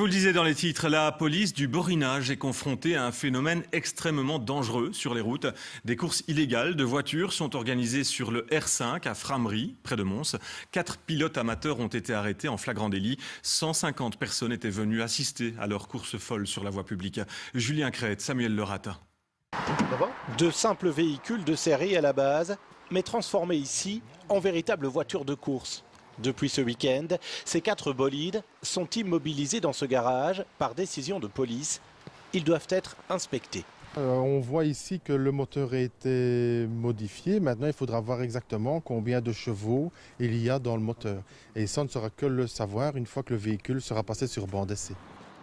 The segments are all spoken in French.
Vous le disiez dans les titres, la police du borinage est confrontée à un phénomène extrêmement dangereux sur les routes. Des courses illégales de voitures sont organisées sur le R5 à Frameries, près de Mons. 4 pilotes amateurs ont été arrêtés en flagrant délit. 150 personnes étaient venues assister à leur course folle sur la voie publique. Julien Crête, Samuel Lerata. De simples véhicules de série à la base, mais transformés ici en véritables voitures de course. Depuis ce week-end, ces 4 bolides sont immobilisés dans ce garage par décision de police. Ils doivent être inspectés. On voit ici que le moteur a été modifié. Maintenant, il faudra voir exactement combien de chevaux il y a dans le moteur. Et ça ne sera que le savoir une fois que le véhicule sera passé sur banc d'essai.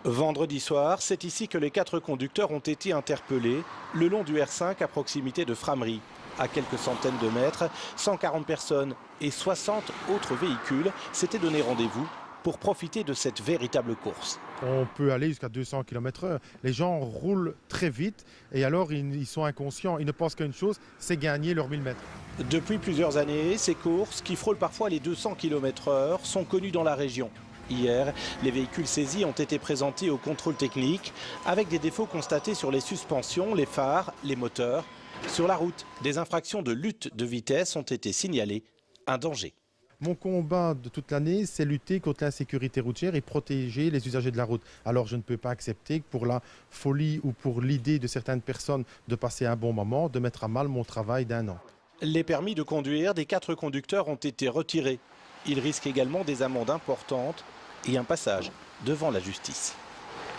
Vendredi soir, c'est ici que les 4 conducteurs ont été interpellés, le long du R5 à proximité de Frameries. À quelques centaines de mètres, 140 personnes et 60 autres véhicules s'étaient donné rendez-vous pour profiter de cette véritable course. On peut aller jusqu'à 200 km/h. Les gens roulent très vite et alors ils sont inconscients. Ils ne pensent qu'à une chose, c'est gagner leurs 1000 mètres. Depuis plusieurs années, ces courses, qui frôlent parfois les 200 km/h, sont connues dans la région. Hier, les véhicules saisis ont été présentés au contrôle technique avec des défauts constatés sur les suspensions, les phares, les moteurs. Sur la route, des infractions de lutte de vitesse ont été signalées. Un danger. Mon combat de toute l'année, c'est lutter contre l'insécurité routière et protéger les usagers de la route. Alors je ne peux pas accepter que pour la folie ou pour l'idée de certaines personnes de passer un bon moment, de mettre à mal mon travail d'1 an. Les permis de conduire des 4 conducteurs ont été retirés. Ils risquent également des amendes importantes et un passage devant la justice.